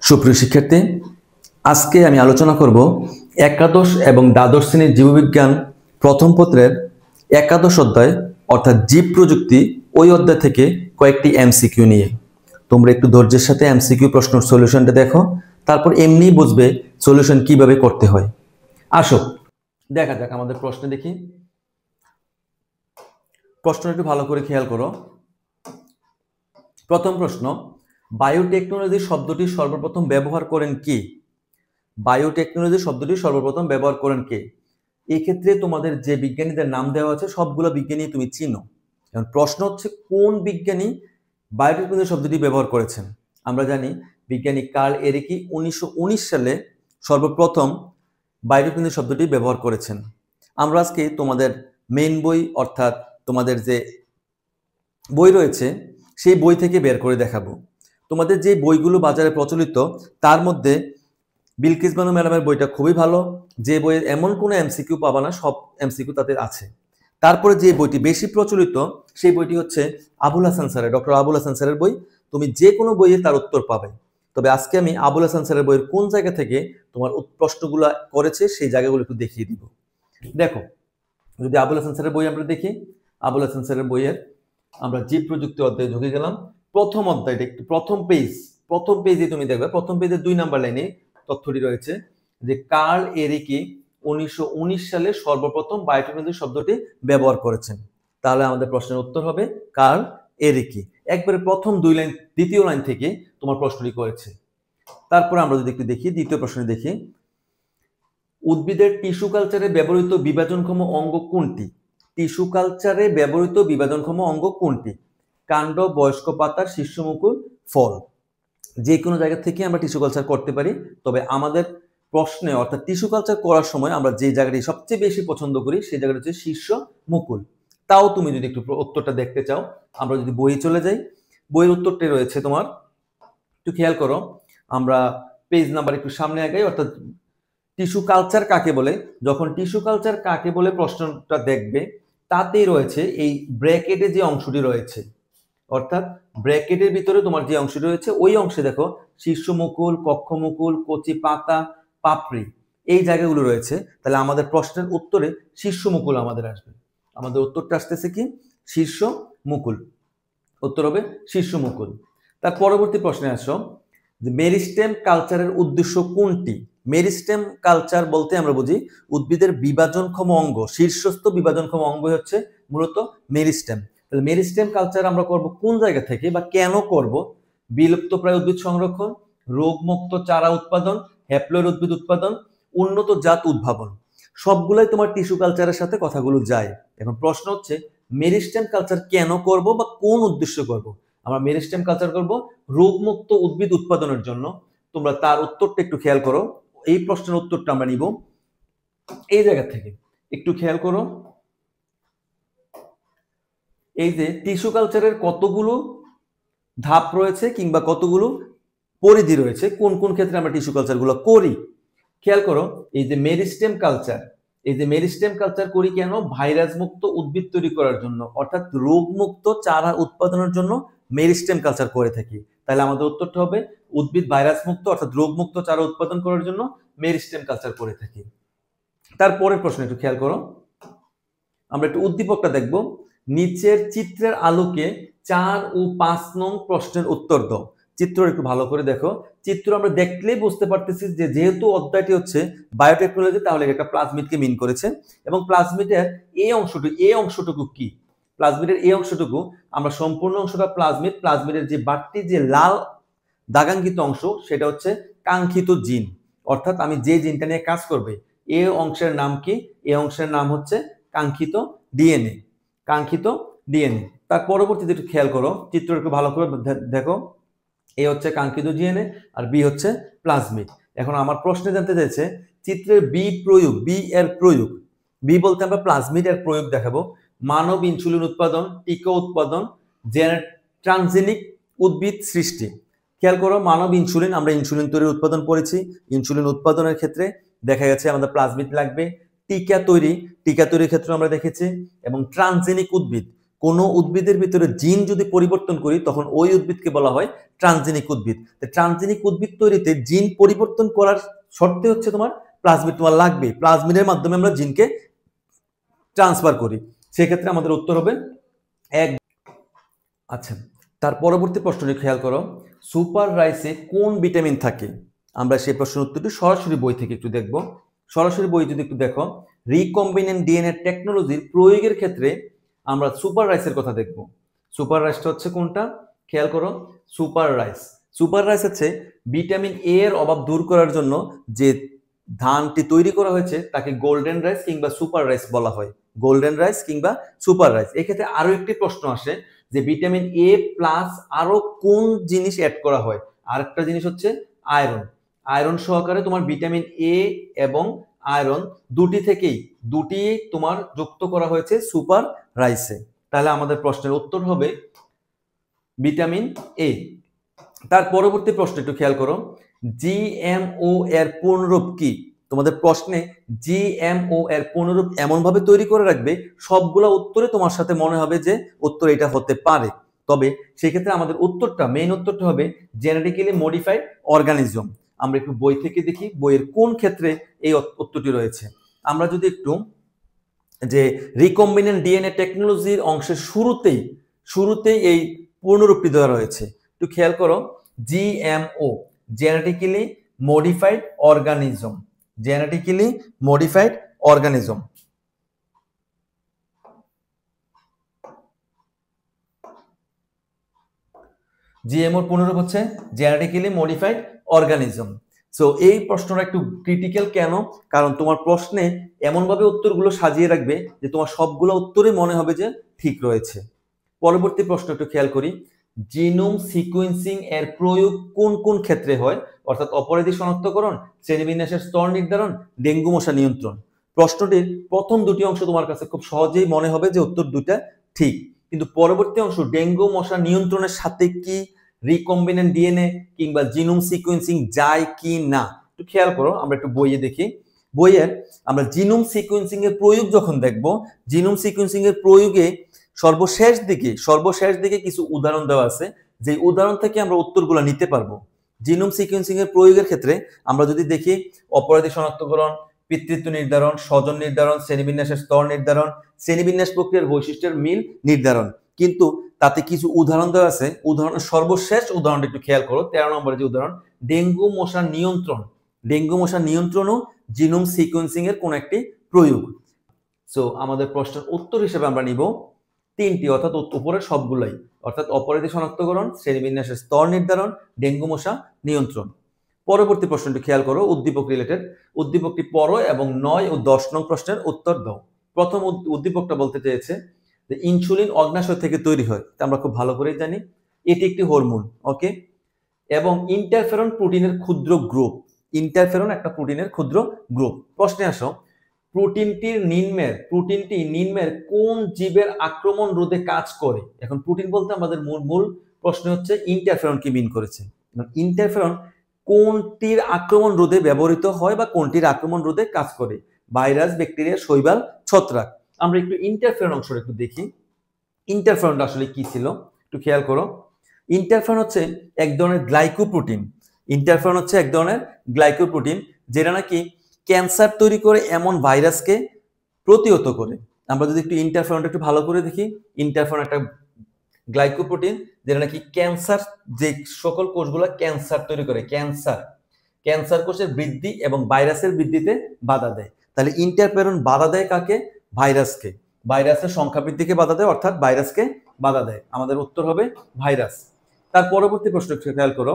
সুপ্রিয় শিক্ষার্থী, আজকে আমি আলোচনা করব একাদশ এবং দ্বাদশ শ্রেণীর জীববিজ্ঞান প্রথম পত্রের একাদশ অধ্যায় অর্থাৎ জীব প্রযুক্তি ওই অধ্যায় থেকে কয়েকটি এমসিকিউ নিয়ে। তোমরা একটু ধৈর্যের সাথে এমসিকিউ প্রশ্নের সলিউশনটা দেখো, তারপর এমনিই বুঝবে সলিউশন কিভাবে করতে হয়। আসো দেখা যাক আমাদের প্রশ্নে দেখি। প্রশ্নটা একটু ভালো করে খেয়াল করো। প্রথম প্রশ্ন, বায়োটেকনোলজি শব্দটি সর্বপ্রথম ব্যবহার করেন কে? বায়োটেকনোলজি শব্দটি সর্বপ্রথম ব্যবহার করেন কে? এই ক্ষেত্রে তোমাদের যে বিজ্ঞানীদের নাম দেওয়া আছে সবগুলো বিজ্ঞানী তুমি চিনো। এখন প্রশ্ন হচ্ছে কোন বিজ্ঞানী বায়োটেকনোলজি শব্দটি ব্যবহার করেছেন। আমরা জানি বিজ্ঞানী কার্ল এরিকি 1919 সালে সর্বপ্রথম বায়োটেকনোলজি শব্দটি ব্যবহার করেছেন। আমরা আজকে তোমাদের মেইন বই অর্থাৎ তোমাদের যে বই রয়েছে সেই বই থেকে বের করে দেখাবো। তোমাদের যে বইগুলো বাজারে প্রচলিত তার মধ্যে বিলকিস বানু ম্যাডামের বইটা খুবই ভালো, যে বইয়ের এমন কোনো এমসিকিউ পাবা না, সব এমসিকিউ তাতে আছে। তারপরে যে বইটি বেশি প্রচলিত সেই বইটি হচ্ছে আবুল হাসান স্যারের, ডক্টর আবুল হাসান স্যারের বই। তুমি যে কোনো বইয়ে তার উত্তর পাবে। তবে আজকে আমি আবুল হাসান স্যারের বইয়ের কোন জায়গা থেকে তোমার প্রশ্নগুলো করেছে সেই জায়গাগুলো একটু দেখিয়ে দিব। দেখো, যদি আবুল হাসান স্যারের বই আমরা দেখি, আবুল হাসান স্যারের বইয়ের আমরা জীব প্রযুক্তি অধ্যায়ে ঢুকে গেলাম। প্রথম অধ্যায়টা একটু প্রথম পেজে তুমি দেখবে, প্রথম পেজে 2 নাম্বার লাইনে তথ্যটি রয়েছে যে কার্ল এরিকি 1919 সালে সর্বপ্রথম বায়োটেকনোলজি শব্দটি ব্যবহার করেছেন। তাহলে আমাদের প্রশ্নের উত্তর হবে কার্ল এরিকি। একবারে প্রথম 2 লাইন, দ্বিতীয় লাইন থেকে তোমার প্রশ্নটি করেছে। তারপর আমরা যদি একটু দেখি, দ্বিতীয় প্রশ্নে দেখি, উদ্ভিদের টিস্যু কালচারে ব্যবহৃত বিভাজনক্ষম অঙ্গ কোনটি? টিস্যু কালচারে ব্যবহৃত বিভাজনক্ষম অঙ্গ কোনটি? কাণ্ড, বয়স্ক পাতার শীর্ষমুকুল, ফল। যে কোনো জায়গা থেকে আমরা টিস্যু কালচার করতে পারি। তবে আমাদের প্রশ্নে অর্থাৎ টিস্যু কালচার করার সময় আমরা যে জায়গাটি সবচেয়ে বেশি পছন্দ করি সেই জায়গাটা হচ্ছে শীর্ষ মুকুল। তাও তুমি যদি একটু উত্তরটা দেখতে চাও, আমরা যদি বইয়ে চলে যাই, বইয়ের উত্তরটি রয়েছে তোমার, একটু খেয়াল করো। আমরা পেজ নাম্বার একটু সামনে আগাই, অর্থাৎ টিস্যু কালচার কাকে বলে, যখন টিস্যু কালচার কাকে বলে প্রশ্নটা দেখবে তাতেই রয়েছে এই ব্র্যাকেটে যে অংশটি রয়েছে, অর্থাৎ ব্র্যাকেটের ভিতরে তোমার যে অংশটি রয়েছে ওই অংশে দেখো শীর্ষমুকুল, কক্ষমুকুল, কচি পাতা, পাপড়ি, এই জায়গাগুলো রয়েছে। তাহলে আমাদের প্রশ্নের উত্তরে শীর্ষমুকুল আমাদের আসবে। আমাদের উত্তরটা আসতেছে কি? শীর্ষমুকুল। উত্তর হবে শীর্ষমুকুল। তার পরবর্তী প্রশ্নে আসো যে মেরিস্টেম কালচারের উদ্দেশ্য কোনটি? মেরিস্টেম কালচার বলতে আমরা বুঝি উদ্ভিদের বিভাজনক্ষম অঙ্গ, শীর্ষস্থ বিভাজনক্ষম অঙ্গ হচ্ছে মূলত মেরিস্টেম। তাহলে মেরিস্টেম কালচার আমরা করব কোন জায়গা থেকে বা কেন করব? বিলুপ্তপ্রায় উদ্ভিদ সংরক্ষণ, রোগমুক্ত চারা উৎপাদন, হ্যাপ্লয়েড উদ্ভিদ উৎপাদন, উন্নত জাত উদ্ভাবন, সবগুলাই তোমার টিস্যু কালচারের সাথে কথাগুলো যায়। এখন প্রশ্ন হচ্ছে মেরিস্টেম কালচার কেন করব বা কোন উদ্দেশ্য করব? আমরা মেরিস্টেম কালচার করব রোগমুক্ত উদ্ভিদ উৎপাদনের জন্য। তোমরা তার উত্তরটা একটু খেয়াল করো। এই প্রশ্নের উত্তরটা আমরা নিব এই জায়গা থেকে, একটু খেয়াল করো। এই যে টিস্যু কালচারের কতগুলো ধাপ রয়েছে কিংবা কতগুলো পরিধি রয়েছে, কোন কোন ক্ষেত্রে আমরা টিস্যু কালচারগুলো করি খেয়াল করো। এই যে মেরিস্টেম কালচার, এই যে মেরিস্টেম কালচার করি কেন? ভাইরাস মুক্ত উদ্ভিদ তৈরি করার জন্য, অর্থাৎ রোগমুক্ত চারা উৎপাদনের জন্য মেরিস্টেম কালচার করে থাকি। তাহলে আমাদের উত্তরটা হবে উদ্ভিদ ভাইরাস মুক্ত অর্থাৎ রোগমুক্ত চারা উৎপাদন করার জন্য মেরিস্টেম কালচার করে থাকি। তারপরের প্রশ্ন একটু খেয়াল করো, আমরা একটু উদ্দীপকটা দেখব। নিচের চিত্রের আলোকে 4 ও 5 নং প্রশ্নের উত্তর দাও। চিত্র একটু ভালো করে দেখো। চিত্র আমরা দেখলেই বুঝতে পারতেছি যে যেহেতু অধ্যায়টি হচ্ছে বায়োটেকনোলজি, তাহলে একটা প্লাজমিডকে মিন করেছে। এবং প্লাজমিডের এই অংশটুকু কি? প্লাজমিডের এই অংশটুকু আমরা সম্পূর্ণ অংশটা প্লাজমিড, প্লাজমিডের যে বাড়তি যে লাল দাগাঙ্কিত অংশ সেটা হচ্ছে কাঙ্ক্ষিত জিন, অর্থাৎ আমি যে জিনটা নিয়ে কাজ করবে এই অংশের নাম কি? এই অংশের নাম হচ্ছে কাঙ্ক্ষিত ডিএনএ। কাঙ্ক্ষিত ডিএনএ। তার পরবর্তীতে একটু খেয়াল করো, চিত্র একটু ভালো করে দেখো। এ হচ্ছে কাঙ্ক্ষিত ডিএনএ আর বি হচ্ছে প্লাজমিড। এখন আমার প্রশ্নে জানতে চাইছে চিত্রের বি প্রয়োগ, বি এর প্রয়োগ। বি বলতে আমরা প্লাজমিড এর প্রয়োগ দেখাবো। মানব ইনসুলিন উৎপাদন, টিকা উৎপাদন, ট্রান্সজেনিক উদ্ভিদ সৃষ্টি। খেয়াল করো, মানব ইনসুলিন, আমরা ইনসুলিন তৈরির উৎপাদন করেছি। ইনসুলিন উৎপাদনের ক্ষেত্রে দেখা গেছে আমাদের প্লাজমিড লাগবে। টিকা তৈরির ক্ষেত্রে আমরা দেখেছি। এবং ট্রান্সজেনিক উদ্ভিদ, কোনো উদ্ভিদের ভিতরে জিন যদি পরিবর্তন করি তখন ওই উদ্ভিদকে বলা হয় ট্রান্সজেনিক উদ্ভিদ। ট্রান্সজেনিক উদ্ভিদ তৈরিতে জিন পরিবর্তন করার শর্তে হচ্ছে তোমার প্লাজমিড তোমার লাগবে, প্লাজমিডের মাধ্যমে আমরা জিনকে ট্রান্সফার করি। সেক্ষেত্রে আমাদের উত্তর হবে এক। আচ্ছা, তার পরবর্তী প্রশ্নটি খেয়াল করো, সুপার রাইসে কোন ভিটামিন থাকে? আমরা সেই প্রশ্নের উত্তরটি সরাসরি বই থেকে একটু দেখব। সরাসরি বই যদি একটু দেখো, রিকম্বিনেন্ট ডিএনএ টেকনোলজির প্রয়োগের ক্ষেত্রে আমরা সুপার রাইসের কথা দেখব। সুপার রাইসটা হচ্ছে কোনটা? খেয়াল করো, সুপার রাইস। সুপার রাইস হচ্ছে ভিটামিন এ এর অভাব দূর করার জন্য যে ধানটি তৈরি করা হয়েছে তাকে গোল্ডেন রাইস কিংবা সুপার রাইস বলা হয়। গোল্ডেন রাইস কিংবা সুপার রাইস। এক্ষেত্রে আরো একটি প্রশ্ন আসে যে ভিটামিন এ প্লাস আরো কোন জিনিস অ্যাড করা হয়? আরেকটা জিনিস হচ্ছে আয়রন। আয়রন সহকারে তোমার ভিটামিন এ এবং আয়রন দুটি তোমার যুক্ত করা হয়েছে সুপার রাইসে। তাহলে আমাদের প্রশ্নের উত্তর হবে ভিটামিন এ। তার পরবর্তী প্রশ্ন একটু খেয়াল করো, জিএমও এর পূর্ণরূপ কি? তোমাদের প্রশ্নে জিএমও এর পূর্ণরূপ এমন ভাবে তৈরি করে রাখবে সবগুলা উত্তরে তোমার সাথে মনে হবে যে উত্তর এটা হতে পারে। তবে সেক্ষেত্রে আমাদের মেইন উত্তরটা হবে জেনেটিক্যালি মডিফাইড অর্গানিজম। আমরা একটু বই থেকে দেখি বইয়ের কোন ক্ষেত্রে এই উত্তরটি রয়েছে। আমরা যদি একটু যে রিকম্বিনেন্ট ডিএনএ টেকনোলজির অংশের শুরুতেই এই পূর্ণরূপটি দেওয়া রয়েছে। একটু খেয়াল করো, GMO genetically modified organism. Genetically modified organism. জিএমওর পূর্ণরূপ হচ্ছে জেনেটিক্যালি মডিফাইড অর্গানিজম। সো এই প্রশ্নটা একটু ক্রিটিক্যাল কেন? কারণ তোমার প্রশ্নে এমনভাবে উত্তরগুলো সাজিয়ে রাখবে যে তোমার সবগুলো উত্তরই মনে হবে যে ঠিক রয়েছে। পরবর্তী প্রশ্ন একটু খেয়াল করি, জিনোম সিকোয়েন্সিং এর প্রয়োগ কোন কোন ক্ষেত্রে হয়? অর্থাৎ অপরাধী শনাক্তকরণ, শ্রেণীবিন্যাসের স্তর নির্ধারণ, ডেঙ্গু মশা নিয়ন্ত্রণ। প্রশ্নটির প্রথম দুটি অংশ তোমার কাছে খুব সহজেই মনে হবে যে উত্তর দুটা ঠিক, কিন্তু পরবর্তী অংশ ডেঙ্গু মশা নিয়ন্ত্রণের সাথে কি রিকম্বিনেন্ট ডিএনএ কিংবা জিনোম সিকোয়েন্সিং যায় কি না একটু খেয়াল করো। আমরা একটু বইয়ে দেখি। বইয়ের আমরা জিনোম সিকোয়েন্সিং এর প্রয়োগ যখন দেখব, জিনোম সিকোয়েন্সিং এর প্রয়োগে সর্বশেষ দিকে কিছু উদাহরণ দেওয়া আছে, যে উদাহরণ থেকে আমরা উত্তরগুলো নিতে পারবো। জিনোম সিকোয়েন্সিং এর প্রয়োগের ক্ষেত্রে আমরা যদি দেখি অপরাধী শনাক্তকরণ, পিতৃত্ব নির্ধারণ, স্বজন নির্ধারণ, শ্রেণীবিন্যাসের স্তর নির্ধারণ, শ্রেণীবিন্যাস প্রক্রিয়ার বৈশিষ্ট্যের মিল নির্ধারণ, কিন্তু তাতে কিছু উদাহরণ দেওয়া আছে। উদাহরণের সর্বশেষ উদাহরণটা একটু খেয়াল করো, 13 নম্বরের যে উদাহরণ, ডেঙ্গু মশা নিয়ন্ত্রণ। ডেঙ্গু মশা নিয়ন্ত্রণও জিনোম সিকোয়েন্সিং এর কোন একটি প্রয়োগ। সো আমাদের প্রশ্নের উত্তর হিসেবে আমরা নিব তিনটি, অর্থাৎ উপরের সবগুলাই, অর্থাৎ অপরাধী শনাক্তকরণ, শ্রেণীবিন্যাসের স্তর নির্ধারণ, ডেঙ্গু মশা নিয়ন্ত্রণ। পরবর্তী প্রশ্নটি খেয়াল করো, উদ্দীপক রিলেটেড। উদ্দীপকটি পড়ো এবং 9 ও 10 নং প্রশ্নের উত্তর দাও। প্রথম উদ্দীপকটা বলতে চেয়েছে যে ইনসুলিন অগ্নাশয় থেকে তৈরি হয়, তা আমরা খুব ভালো করেই জানি এটি একটি হরমোন, ওকে, এবং ইন্টারফেরন প্রোটিনের ক্ষুদ্র গ্রুপ। ইন্টারফেরন একটা প্রোটিনের ক্ষুদ্র গ্রুপ। প্রশ্নে আসো, প্রোটিনটি নিম্নের কোন জীবের আক্রমণ রোধে কাজ করে? এখন প্রোটিন বলতে আমাদের মূল প্রশ্ন হচ্ছে ইন্টারফেরন কি মিন করেছে। ইন্টারফেরন কোনটির আক্রমণ রোধে ব্যবহৃত হয় বা কোনটির আক্রমণ রোধে কাজ করে? ভাইরাস, ব্যাকটেরিয়া, শৈবাল, ছত্রাক। আমরা একটু ইন্টারফেরন অংশটা একটু দেখি। ইন্টারফেরনটা আসলে কি ছিল একটু খেয়াল করো। ইন্টারফেরন হচ্ছে এক ধরনের গ্লাইকোপ্রোটিন। ইন্টারফেরন হচ্ছে এক ধরনের গ্লাইকোপ্রোটিন যেটা নাকি ক্যান্সার তৈরি করে এমন ভাইরাসকে প্রতিহত করে। আমরা যদি একটু ইন্টারফেরনটা একটু ভালো করে দেখি, ইন্টারফেরন একটা গ্লাইকোপ্রোটিন যেটা নাকি ক্যান্সার, যে সকল কোষগুলো ক্যান্সার তৈরি করে, ক্যান্সার কোষের বৃদ্ধি এবং ভাইরাসের বৃদ্ধিতে বাধা দেয়। তাহলে ইন্টারফেরন বাধা দেয় কাকে? ভাইরাসকে। ভাইরাসের সংখ্যা বৃদ্ধিকে বাধা দেয়, অর্থাৎ ভাইরাসকে বাধা দেয়। আমাদের উত্তর হবে ভাইরাস। তার পরবর্তী প্রশ্ন খেয়াল করো,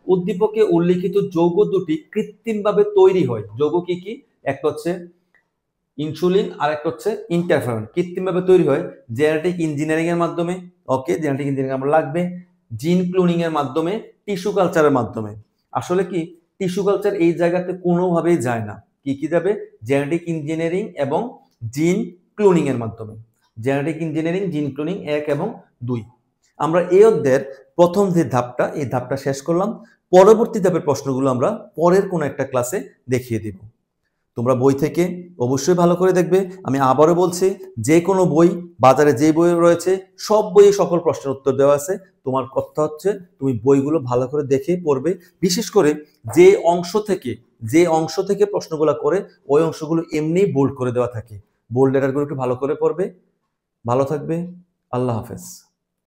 উদ্দীপকে উল্লিখিত যৌগ দুটি কৃত্রিমভাবে তৈরি হয়। যৌগ কি কি? একটা হচ্ছে ইনসুলিন আর একটা হচ্ছে ইন্টারফেরন। কৃত্রিমভাবে তৈরি হয় জেনেটিক ইঞ্জিনিয়ারিং এর মাধ্যমে, ওকে, জেনেটিক ইঞ্জিনিয়ারিং আমরা লাগবে, জিন ক্লোনিং এর মাধ্যমে, টিস্যু কালচারের মাধ্যমে। আসলে কি টিস্যু কালচার এই জায়গাতে কোনোভাবেই যায় না। কি কি যাবে? জেনেটিক ইঞ্জিনিয়ারিং এবং জিন ক্লোনিং এর মাধ্যমে। জেনেটিক ইঞ্জিনিয়ারিং, জিন ক্লোনিং 1 এবং 2। আমরা এই অধ্যায়ের প্রথম যে ধাপটা, এই ধাপটা শেষ করলাম। পরবর্তী ধাপের প্রশ্নগুলো আমরা পরের কোনো একটা ক্লাসে দেখিয়ে দিব। তো তোমরা বই থেকে অবশ্যই ভালো করে দেখবে। আমি আবারও বলছি, যে কোনো বই, বাজারে যে বই রয়েছে সব বইয়ে সকল প্রশ্নের উত্তর দেওয়া আছে। তোমার কথা হচ্ছে তুমি বইগুলো ভালো করে দেখে পড়বে। বিশেষ করে যে অংশ থেকে প্রশ্নগুলো করে ওই অংশগুলো এমনিই বোল্ড করে দেওয়া থাকে। বোল্ড লেটারগুলো একটু ভালো করে পড়বে। ভালো থাকবে। আল্লাহ হাফেজ।